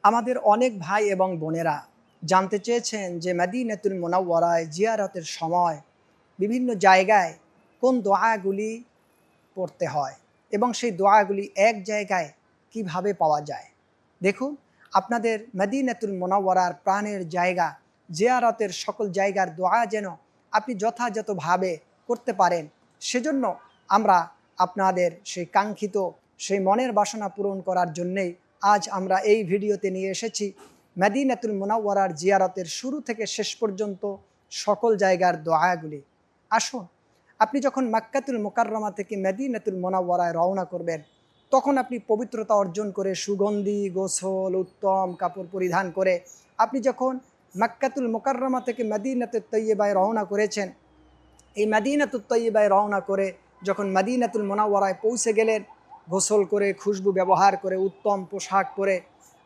আমাদের অনেক ভাই এবং বোনেরা জানতে চেয়েছেন যে মদিনাতুল মুনাওয়ারায় জিয়ারতের সময় বিভিন্ন জায়গায় কোন দোয়াগুলি পড়তে হয় এবং সেই দোয়াগুলি এক জায়গায় কিভাবে পাওয়া যায়। দেখুন, আপনাদের মদিনাতুল মুনাওয়ারার প্রাণের জায়গা জিয়ারতের সকল জায়গার দোয়া যেন আপনি যথাযথভাবে করতে পারেন, সেজন্য আমরা আপনাদের সেই কাঙ্ক্ষিত সেই মনের বাসনা পূরণ করার জন্যেই আজ আমরা এই ভিডিওতে নিয়ে এসেছি মদিনাতুল মুনাওয়ারার জিয়ারতের শুরু থেকে শেষ পর্যন্ত সকল জায়গার দোয়াগুলি। আসুন, আপনি যখন মক্কাতুল মুকাররমা থেকে মদিনাতুল মুনাওয়ারায় রওনা করবেন, তখন আপনি পবিত্রতা অর্জন করে সুগন্ধি গোসল উত্তম কাপড় পরিধান করে আপনি যখন মক্কাতুল মুকাররমা থেকে মদিনাতুত তৈয়বায় রওনা করেছেন, এই মদিনাতুত তৈয়বায় রওনা করে যখন মদিনাতুল মুনাওয়ারায় পৌঁছে গেলেন, গোসল করে খুশবু ব্যবহার করে উত্তম পোশাক পরে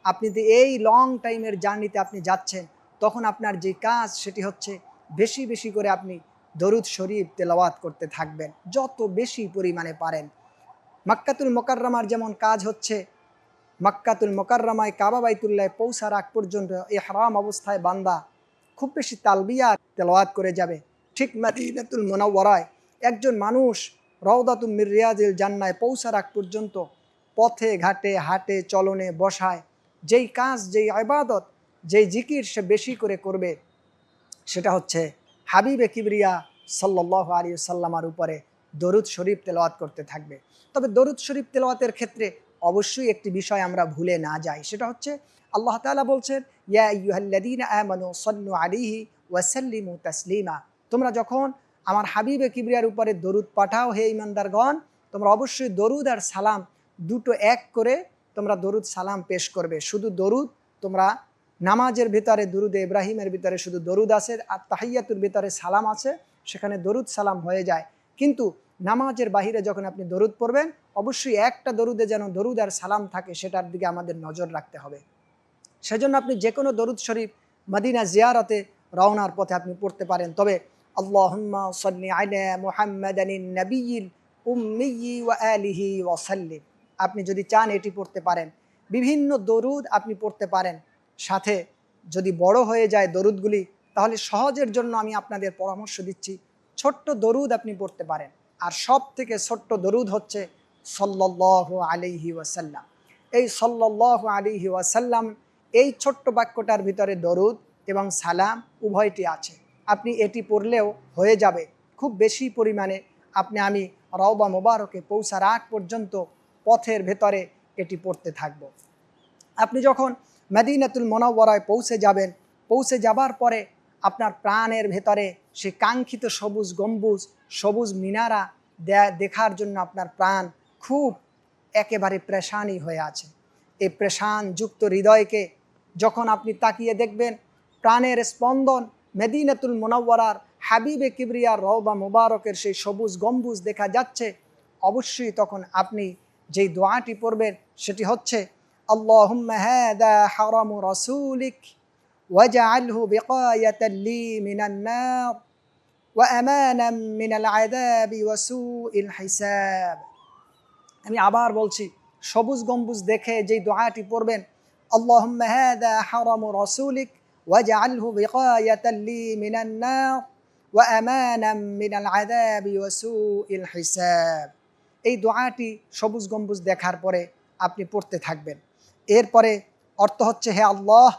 আপনি যে এই লং টাইমের জার্নিতে আপনি যাচ্ছেন, তখন আপনার যে কাজ সেটি হচ্ছে বেশি বেশি করে আপনি দরুদ শরীফ তেলাওয়াত করতে থাকবেন যত বেশি পরিমাণে পারেন। মক্কাতুল মুকাররমার যেমন কাজ হচ্ছে মক্কাতুল মুকাররমায় কাবা বাইতুল্লাহ পৌঁছার আগ পর্যন্ত ইহরাম অবস্থায় বান্দা খুব বেশি তালবিয়া তেলাওয়াত করে যাবে, ঠিক মদিনাতুল মুনাওয়ারায় একজন মানুষ রওদাতুম মির রিয়াজিল জান্নায় পৌঁছার আগ পর্যন্ত পথে ঘাটে হাটে চলনে বসায় যেই কাজ যেই ইবাদত যেই জিকির সে বেশি করে করবে, সেটা হচ্ছে হাবিবে কিবরিয়া সাল্লাল্লাহু আলাইহি সাল্লামার উপরে দরুদ শরীফ তেলাওয়াত করতে থাকবে। তবে দরুদ শরীফ তেলাওয়াতের ক্ষেত্রে অবশ্যই একটি বিষয় আমরা ভুলে না যাই, সেটা হচ্ছে আল্লাহ তাআলা বলছেন, ইয়া আইয়ুহাল্লাযীনা আমানু সাল্লু আলাইহি ওয়া সাল্লিমু তাসলিমা। তোমরা যখন আমার হাবিবে কিবরিয়ার উপরে দরুদ পাঠাও হে ঈমানদারগণ, তোমরা অবশ্যই দরুদ আর সালাম দুটো এক করে তোমরা দরুদ সালাম পেশ করবে। শুধু দরুদ তোমরা নামাজের ভিতরে দরুদে ইব্রাহিমের ভিতরে শুধু দরুদ আছে, আর তাহিয়াতুর ভিতরে সালাম আছে, সেখানে দরুদ সালাম হয়ে যায়। কিন্তু নামাজের বাহিরে যখন আপনি দরুদ পড়বেন, অবশ্যই একটা দরুদে যেন দরুদ আর সালাম থাকে, সেটার দিকে আমাদের নজর রাখতে হবে। সেজন্য আপনি যে কোনো দরুদ শরীফ মদিনা জিয়ারতে রওনার পথে আপনি পড়তে পারেন। তবে আল্লাহুম্মা সাল্লি আলা মুহাম্মাদানিন নাবিয়্যিল উম্মিয়্যি ওয়া আলিহি ওয়া সাল্লিম, আপনি যদি চান এটি পড়তে পারেন। বিভিন্ন দরুদ আপনি পড়তে পারেন। সাথে যদি বড় হয়ে যায় দরুদগুলি, তাহলে সহজের জন্য আমি আপনাদের পরামর্শ দিচ্ছি ছোট্ট দরুদ আপনি পড়তে পারেন। আর সব থেকে ছোট্ট দরুদ হচ্ছে সাল্লাল্লাহু আলাইহি ওয়াসাল্লাম। এই সাল্লাল্লাহু আলাইহি ওয়াসাল্লাম এই ছোট্ট বাক্যটার ভিতরে দরুদ এবং সালাম উভয়টি আছে। আপনি এটি পড়লেও হয়ে যাবে। খুব বেশি পরিমাণে আমি রওবা মোবারকে পৌঁছার আগ পর্যন্ত পথের ভেতরে এটি পড়তে থাকব। আপনি যখন মদিনাতুল মুনাওয়ারায় পৌঁছে যাবেন, পৌঁছে যাবার পরে আপনার প্রাণের ভেতরে সেই কাঙ্ক্ষিত সবুজ গম্বুজ সবুজ মিনারা দেখার জন্য আপনার প্রাণ খুব একেবারে প্রেশানি হয়ে আছে। এই প্রেশান যুক্ত হৃদয়কে যখন আপনি তাকিয়ে দেখবেন, প্রাণের স্পন্দন মদিনাতুল মুনাওয়ারার হাবিবে কিবরিয়ার রওবা মুবারকের সেই সবুজ গম্বুজ দেখা যাচ্ছে, অবশ্যই তখন আপনি যেই দোয়াটি পড়বেন সেটি হচ্ছে, আল্লাহুম্মা হাযা হারামু রাসূলিক ওয়াজআলহু বিকায়াতাল লি মিনান নার ওয়া আমানাম মিনাল আযাবি ওয়া সুইল হিসাব। আমি আবার বলছি, সবুজ গম্বুজ দেখে যেই দোয়াটি পড়বেন, আল্লাহুম্মা হাযা হারামু রাসূলিক ওয়াজআলহু বিকায়াতাল লি মিনান নার ওয়া আমানাম মিনাল আযাবি ওয়া সুইল হিসাব। এই দোয়াটি সবুজ গম্বুজ দেখার পরে আপনি পড়তে থাকবেন। এরপরে অর্থ হচ্ছে, হে আল্লাহ,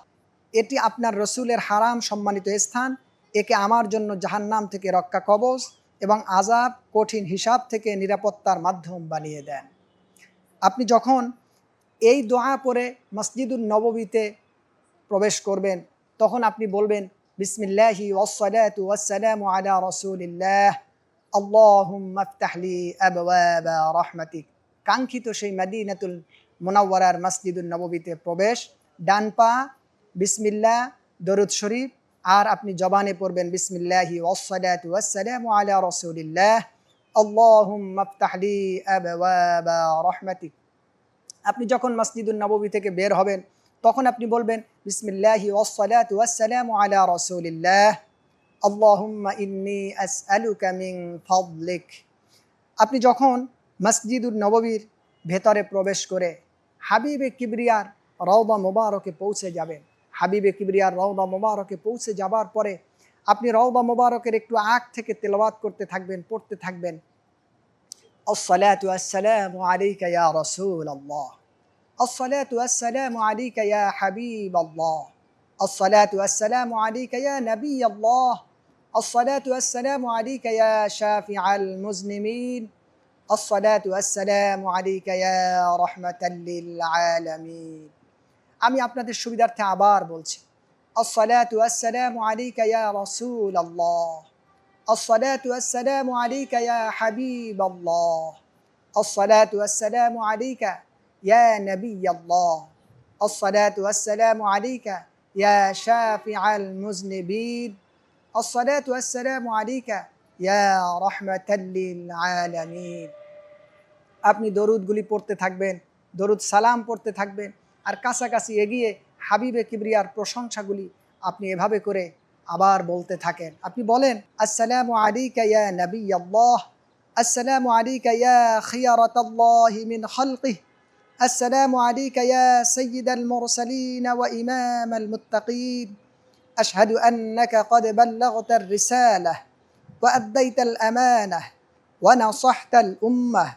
এটি আপনার রসুলের হারাম সম্মানিত স্থান, একে আমার জন্য জাহান্নাম থেকে রক্ষা কবচ এবং আযাব কঠিন হিসাব থেকে নিরাপত্তার মাধ্যম বানিয়ে দেন। আপনি যখন এই দোয়া পড়ে মসজিদুন নববীতে প্রবেশ করবেন, তখন আপনি বলবেন, বিসমিল্লাহি ওয়াসসালাতু ওয়াসসালামু আলা রাসূলিল্লাহ আল্লাহুম্মা ইফতাহ লি আবওয়াবা রাহমাতিক। কাঙ্ক্ষিত সেই মদিনাতুল মুনাওয়ারার মসজিদুন নববীতে প্রবেশ, ডান পা বিসমিল্লাহ দরুদ শরীফ, আর আপনি জবানে পড়বেন বিসমিল্লাহি ওয়াসসালাতু ওয়াসসালামু আলা রাসূলিল্লাহ আল্লাহুম্মা ইফতাহ লি আবওয়াবা রাহমাতিক। আপনি যখন মসজিদুন নববী থেকে বের হবেন, তখন আপনি বলবেন বিসমিল্লাহি ওয়াসসালাতু ওয়াসসালামু আলা রাসূলিল্লাহ আল্লাহুম্মা ইন্নী আসআলুকা মিন ফাদলিক। আপনি যখন মসজিদুন নববীর ভেতরে প্রবেশ করে হাবিবে কিবরিয়ার রওদা মোবারকে পৌঁছে যাবেন। হাবিবে কিবরিয়ার রওদা মোবারকে পৌঁছে যাবার পরে আপনি রওদা মোবারকের একটু আগ থেকে তেলাওয়াত করতে থাকবেন, পড়তে থাকবেন, আসসালাতু আসসালামু আলাইকা ইয়া রাসূলাল্লাহ, আসসালাতু আসসালামু আলাইকা ইয়া হাবিবাল্লাহ, আসসালাতু আসসালামু আলাইকা ইয়া নবিয়াল্লাহ, আসসালাতু আসসালামু আলাইকা ইয়া শাফিআল মুজনিমিন, আসসালাতু আসসালামু আলাইকা ইয়া রাহমাতাল লিল আলামিন। আমি আপনাদের সুবিধার্থে আবার বলছি, আসসালাতু আসসালামু আলাইকা ইয়া রাসূলাল্লাহ, আসসালাতু আসসালামু আলাইকা ইয়া হাবিবাল্লাহ, আসসালাতু আসসালামু আলাইকা ইয়া নবিয়াল্লাহ, আসসালাতু আসসালামু আলাইকা ইয়া শাফিআল মুজনিবিন, আসসালাতু আসসালামু আলাইকা ইয়া রাহমাতাল লিল আলামিন। আপনি দরুদগুলি পড়তে থাকবেন, দরুদ সালাম পড়তে থাকবেন, আর কাছাকাছি এগিয়ে হাবিবে কিবরিয়ার প্রশংসাগুলি আপনি এভাবে করে আবার বলতে থাকেন। আপনি বলেন, আসসালামু আলাইকা ইয়া নবিয়াল্লাহ, আসসালামু আলাইকা ইয়া খিয়ারাতাল্লাহি মিন খালকিহি, আসসালামু আলাইকা ইয়া সাইয়্যিদাল মুরসালিন ওয়া ইমামাল মুত্তাকিন, আশহাদু আন্নাকা ক্বাদ বাল্লাগতার রিসালাহ ওয়া আদ্দাইতাল আমানাহ ওয়া নাসাহতাল উম্মাহ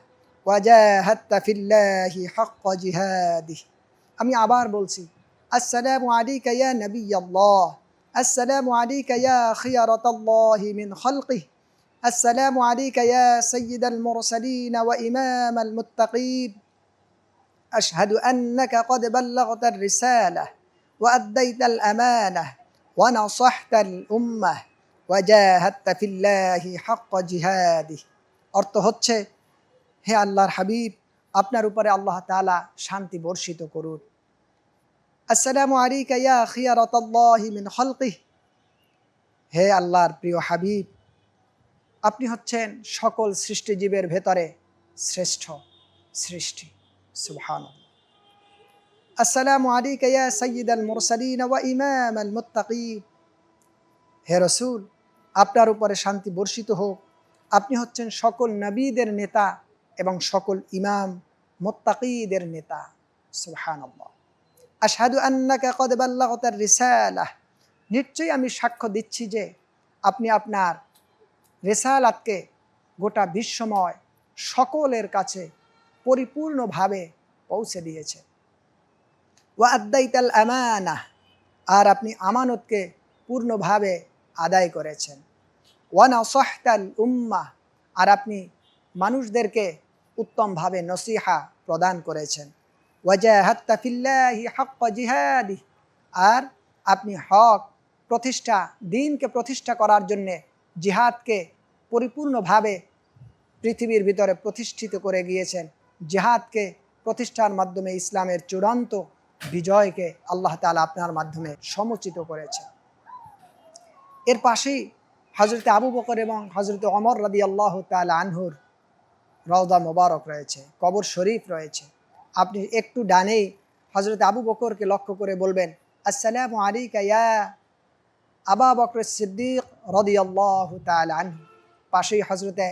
ওয়া জাহাদতা ফিল্লাহি হাক্কা জিহাদিহি। আমি আবার বলছি, আসসালামু আলাইকা ইয়া নবিয়াল্লাহ, আসসালামু আলাইকা ইয়া খিয়ারাতাল্লাহি মিন খালকিহি, আসসালামু আলাইকা ইয়া সাইয়্যিদাল মুরসালিন ওয়া ইমামাল মুত্তাকিন, আশহাদু আন্নাকা ক্বাদ বাল্লাগতার রিসালাহ ওয়া আদ্দাইতাল আমানাহ ওয়া নাসাহতাল উম্মাহ ওয়া জাহাদতা ফিল্লাহি হাক্কা জিহাদিহি। অর্থ হচ্ছে, হে আল্লাহর হাবিব, আপনার উপরে আল্লাহ তাআলা শান্তি বর্ষিত করুন। আসসালামু আলাইকা ইয়া খিয়ারাতাল্লাহি মিন খালকিহি, হে আল্লাহর প্রিয় হাবিব, আপনি হচ্ছেন সকল সৃষ্টিজীবের ভেতরে শ্রেষ্ঠ সৃষ্টি। সুবহানাল্লাহ। আসসালামু আলাইকা ইয়া সাইয়্যিদাল মুরসালিন ওয়া ইমামাল মুত্তাকিন, হে রাসূল, আপনার উপরে শান্তি বর্ষিত হোক, আপনি হচ্ছেন সকল নবীদের নেতা এবং সকল ইমাম মুত্তাকিদের নেতা। সুবহানাল্লাহ। আশহাদু আন্নাকা ক্বাদ বাল্লাগতার রিসালাহ, নিশ্চয়ই আমি সাক্ষ্য দিচ্ছি যে আপনি আপনার রিসালাতকে গোটা বিশ্বময় সকলের কাছে পরিপূর্ণভাবে পৌঁছে দিয়েছেন। ওয়া আদ্দাইতাল আমানাহ, আর আপনি আমানতকে পূর্ণভাবে আদায় করেছেন। ওয়া নাসাহতাল উম্মাহ, আর আপনি মানুষদেরকে উত্তমভাবে নসিহা প্রদান করেছেন। ওয়া জাহাদতা ফিল্লাহি হাক্কা জিহাদিহি, আর আপনি হক প্রতিষ্ঠা, দ্বীনকে প্রতিষ্ঠা করার জন্যে জিহাদকে পরিপূর্ণভাবে পৃথিবীর ভিতরে প্রতিষ্ঠিত করে গিয়েছেন। জিহাদকে প্রতিষ্ঠার মাধ্যমে ইসলামের চূড়ান্ত বিজয়কে আল্লাহ তাআলা আপনার মাধ্যমে সমুচিত করেছেন। এর পাশেই হযরতে আবু বকর এবং হযরতে ওমর রাদিয়াল্লাহু তাআলা আনহুর রওজা মোবারক রয়েছে, কবর শরীফ রয়েছে। আপনি একটু ডানেই হযরতে আবু বকরকে লক্ষ্য করে বলবেন, আসসালামু আলাইকা ইয়া আবা বকর সিদ্দিক রাদিয়াল্লাহু তাআলা আনহু। পাশেই হযরতে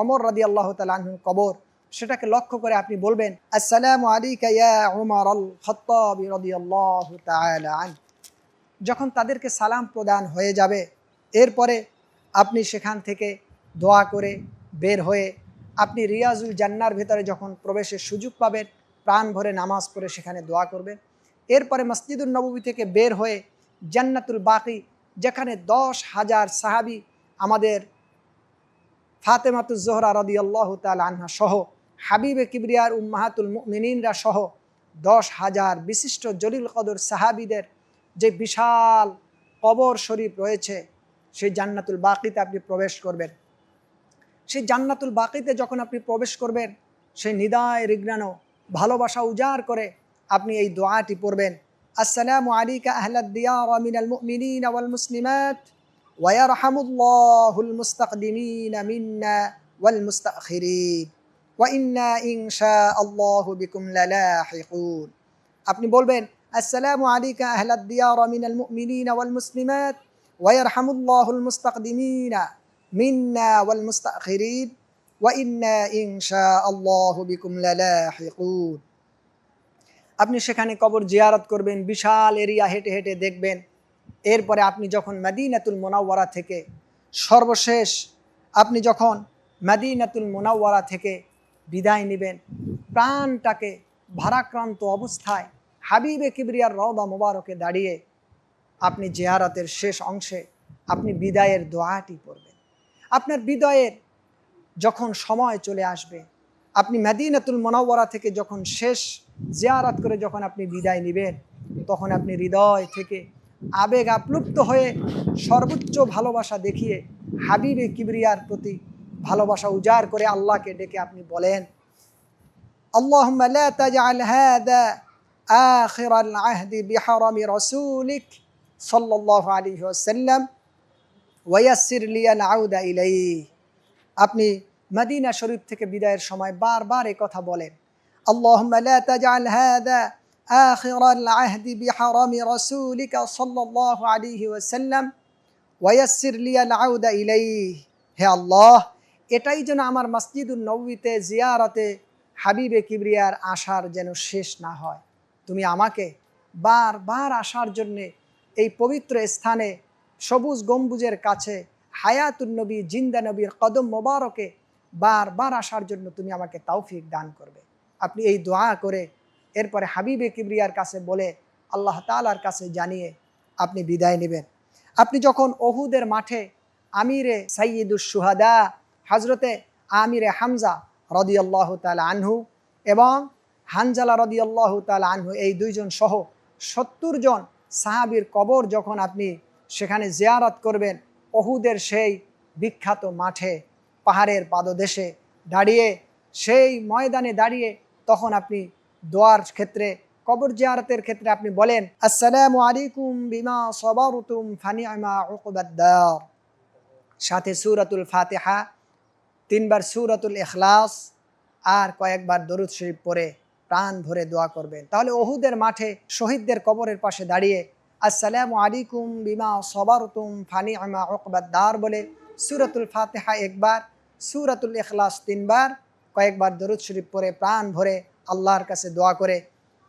ওমর রাদিয়াল্লাহু তাআলা আনহুর কবর, সেটাকে লক্ষ্য করে আপনি বলবেন, আসসালামু আলাইকা ইয়া উমর আল খাত্তাব রাদিয়াল্লাহু তাআলা আনহু। যখন তাদেরকে সালাম প্রদান হয়ে যাবে, এরপরে আপনি সেখান থেকে দোয়া করে বের হয়ে আপনি রিয়াজুল জান্নার ভেতরে যখন প্রবেশের সুযোগ পাবেন, প্রাণ ভরে নামাজ পড়ে সেখানে দোয়া করবেন। এরপরে মসজিদুন নববী থেকে বের হয়ে জান্নাতুল বাকি, যেখানে 10,000 সাহাবী আমাদের ফাতেমাতুজ জোহরা রাদিয়াল্লাহু তাআলা আনহা সহ হাবিবে কিবরিয়ার উম্মাহাতুল মুমিনিনরা সহ 10,000 বিশিষ্ট জলিল কদর সাহাবীদের যে বিশাল কবর শরীফ রয়েছে, সেই জান্নাতুল বাকিতে আপনি প্রবেশ করবেন। সেই জান্নাতুল বাকিতে যখন আপনি প্রবেশ করবেন, সেই নিদায় রিগ্রানো ভালোবাসা উজাড় করে আপনি এই দোয়াটি পড়বেন, আসসালামু আলাইকা আহলাদ দিয়ার মিনাল মুমিনিন ওয়াল মুসলিমাত ওয়া ইয়ারহামুল্লাহুল মুস্তাকদিমিন মিন্না ওয়াল মুস্তাখিরিন ওয়া ইন্না ইনশাআল্লাহু বিকুম লালাহিকুন। আপনি বলবেন, আসসালামু আলাইকা আহলাদ দিয়ার মিনাল মুমিনিন ওয়াল মুসলিমাত ওয়া ইয়ারহামুল্লাহুল মুস্তাকদিমিন মিন্না ওয়াল মুস্তাখিরিন ওয়া ইন্না ইনশাআল্লাহু বিকুম লালাহিকুন। আপনি সেখানে কবর জিয়ারত করবেন, বিশাল এরিয়া হেঁটে হেঁটে দেখবেন। এরপরে আপনি যখন মদিনাতুল মুনাওয়ারা থেকে সর্বশেষ আপনি যখন মদিনাতুল মুনাওয়ারা থেকে বিদায় নেবেন, প্রাণটাকে ভারাক্রান্ত অবস্থায় হাবিবে কিবরিয়ার রওদা মুবারকে দাঁড়িয়ে আপনি জিয়ারতের শেষ অংশে আপনি বিদায়ের দোয়াটি পড়বেন। আপনার বিদায়ের যখন সময় চলে আসবে, আপনি মদিনাতুল মুনাওয়ারা থেকে যখন শেষ জিয়ারত করে যখন আপনি বিদায় নেবেন, তখন আপনি হৃদয় থেকে আবেগ আপ্লুপ্ত হয়ে সর্বোচ্চ ভালোবাসা দেখিয়ে হাবিবে কিবরিয়ার প্রতি ভালোবাসা উজাড় করে আল্লাহকে ডেকে আপনি বলেন, আল্লাহুম্মা লা তাজআল হাযা আখিরাল আহদি বিহারামি রাসূলিক সাল্লাল্লাহু আলাইহি ওয়াসাল্লাম ওয়া ইয়াসসির লি আল আউদা ইলাইহি। আপনি মদিনা শরীফ থেকে বিদায়ের সময় বারবার এই কথা বলেন, আল্লাহুম্মা লা তাজআল হাযা আখিরাল আহদি বিহারামি রাসূলিকা সাল্লাল্লাহু আলাইহি ওয়াসাল্লাম ওয়া ইয়াসসির লি আল আউদা ইলাইহি। হে আল্লাহ, এটাই যেন আমার মসজিদুন নববীতে জিয়ারতে হাবিবে কিবরিয়ার আসার যেন শেষ না হয়। তুমি আমাকে বারবার আসার জন্যে এই পবিত্র স্থানে সবুজ গম্বুজের কাছে হায়াতুন নবী জিন্দা নবীর কদম মোবারকে বারবার আসার জন্য তুমি আমাকে তৌফিক দান করবে। আপনি এই দোয়া করে এরপরে হাবিবে কিবরিয়ার কাছে বলে আল্লাহ তাআলার কাছে জানিয়ে আপনি বিদায় নেবেন। আপনি যখন ওহুদের মাঠে আমিরে সাইয়্যিদুশ শুহাদা হযরতে আমিরে হামজা রাদিয়াল্লাহু তাআলা আনহু এবং হানজালা রাদিয়াল্লাহু তাআলা আনহু এই দুইজন সহ ৭০ জন সাহাবীর কবর যখন আপনি সেখানে জিয়ারত করবেন, ওহুদের সেই বিখ্যাত মাঠে পাহাড়ের পাদদেশে দাঁড়িয়ে সেই ময়দানে দাঁড়িয়ে তখন আপনি দোয়ার ক্ষেত্রে কবর জিয়ারতের ক্ষেত্রে আপনি বলেন, আসসালামু আলাইকুম বিমা সাবারতুম ফানি'মা উকবাদ-দার। সাথে সূরাতুল ফাতিহা, ৩ বার সূরাতুল ইখলাস আর কয়েকবার দরুদ শরীফ পড়ে প্রাণ ভরে দোয়া করবেন। তাহলে ওহুদের মাঠে শহীদদের কবরের পাশে দাঁড়িয়ে আসসালামু আলাইকুম বিমা সাবারতুম ফানি'মা উকবাদ-দার বলে সূরাতুল ফাতিহা একবার, সূরাতুল ইখলাস ৩ বার, কয়েকবার দরুদ শরীফ পড়ে প্রাণ ভরে আল্লাহর কাছে দোয়া করে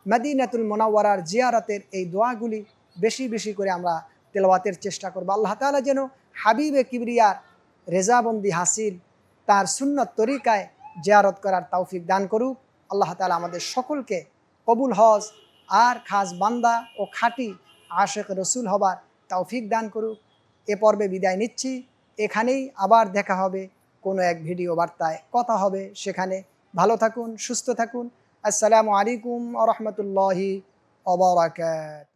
মদিনাতুল মুনাওয়ারার জিয়ারতের এই দোয়াগুলি বেশি বেশি করে আমরা তেলাওয়াতের চেষ্টা করব। আল্লাহ তাআলা যেন হাবিবে কিবরিয়ার রেজাবন্দি হাসিল, তার সুন্নত তরিকায় জিয়ারত করার তৌফিক দান করুক। আল্লাহ তাআলা আমাদের সকলকে কবুল হজ আর খাস বান্দা ও খাঁটি আশেক রসুল হবার তৌফিক দান করুক। এ পর্বে বিদায় নিচ্ছি। এখানেই আবার দেখা হবে কোনো এক ভিডিও বার্তায়, কথা হবে সেখানে। ভালো থাকুন, সুস্থ থাকুন। আসসালামু আলাইকুম ওয়া রাহমাতুল্লাহি ওয়া বারাকাতুহু।